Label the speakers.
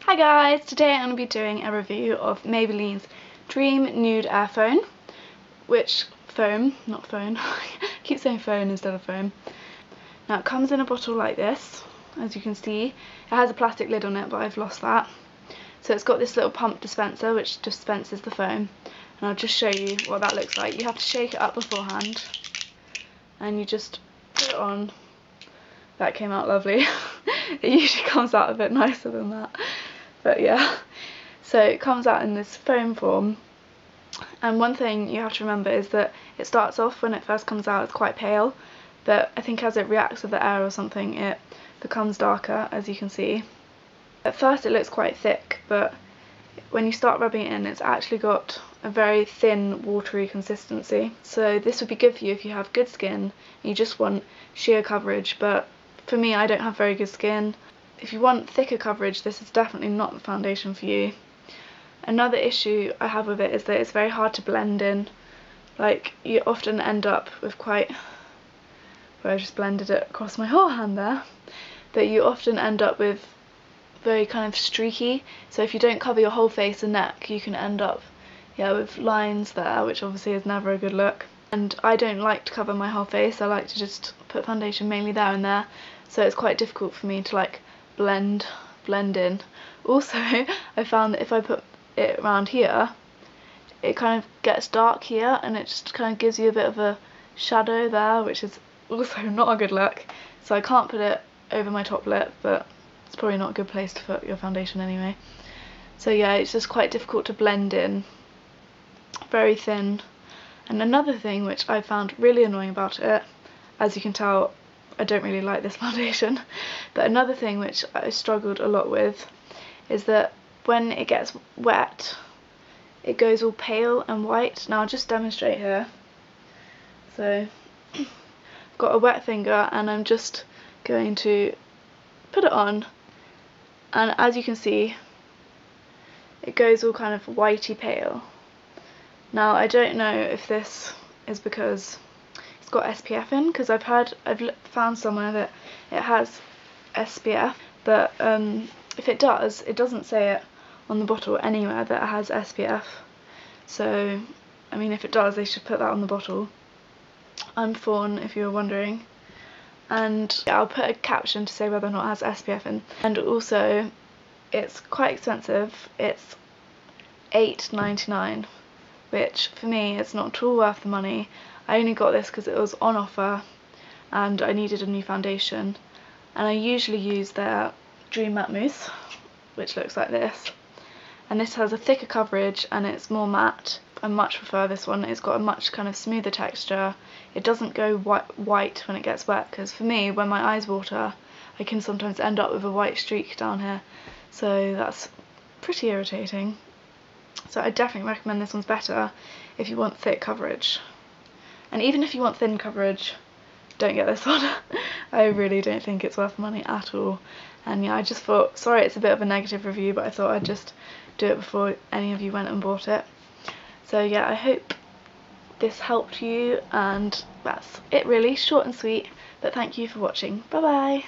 Speaker 1: Hi guys, today I'm going to be doing a review of Maybelline's Dream Nude Airfoam, not phone, I keep saying phone instead of foam. Now it comes in a bottle like this, as you can see. It has a plastic lid on it, but I've lost that. So it's got this little pump dispenser which dispenses the foam, and I'll just show you what that looks like. You have to shake it up beforehand, and you just put it on. That came out lovely. It usually comes out a bit nicer than that. But yeah, so it comes out in this foam form, and one thing you have to remember is that it starts off, when it first comes out, it's quite pale, but I think as it reacts with the air or something it becomes darker, as you can see. At first it looks quite thick, but when you start rubbing it in, it's actually got a very thin, watery consistency. So this would be good for you if you have good skin and you just want sheer coverage, but for me, I don't have very good skin. If you want thicker coverage, this is definitely not the foundation for you. Another issue I have with it is that it's very hard to blend in. Like, you often end up with quite, well, I just blended it across my whole hand there, but you often end up with very kind of streaky. So if you don't cover your whole face and neck, you can end up with lines there, which obviously is never a good look. And I don't like to cover my whole face. I like to just put foundation mainly there and there, so it's quite difficult for me to like blend in. Also, I found that if I put it around here, it kind of gets dark here, and it just kind of gives you a bit of a shadow there, which is also not a good look. So I can't put it over my top lip, but it's probably not a good place to put your foundation anyway. So yeah, it's just quite difficult to blend in, very thin. And another thing which I found really annoying about it, as you can tell, I don't really like this foundation, but another thing which I struggled a lot with is that when it gets wet, it goes all pale and white. Now I'll just demonstrate here. So I've got a wet finger and I'm just going to put it on, and as you can see, it goes all kind of whitey pale. Now I don't know if this is because it's got SPF in, because I've found somewhere that it has SPF, but if it does, it doesn't say it on the bottle anywhere that it has SPF. So I mean, if it does, they should put that on the bottle. I'm fawn, if you were wondering, and I'll put a caption to say whether or not it has SPF in. And also, it's quite expensive. It's $8.99, which for me it's not at all worth the money. I only got this because it was on offer and I needed a new foundation, and I usually use their Dream Matte Mousse, which looks like this, and this has a thicker coverage and it's more matte. I much prefer this one. It's got a much kind of smoother texture. It doesn't go white when it gets wet, because for me, when my eyes water, I can sometimes end up with a white streak down here, so that's pretty irritating. So I definitely recommend this one's better if you want thick coverage. And even if you want thin coverage, don't get this one. I really don't think it's worth the money at all. And yeah, I just thought, sorry it's a bit of a negative review, but I thought I'd just do it before any of you went and bought it. So yeah, I hope this helped you, and that's it really, short and sweet, but thank you for watching. Bye bye!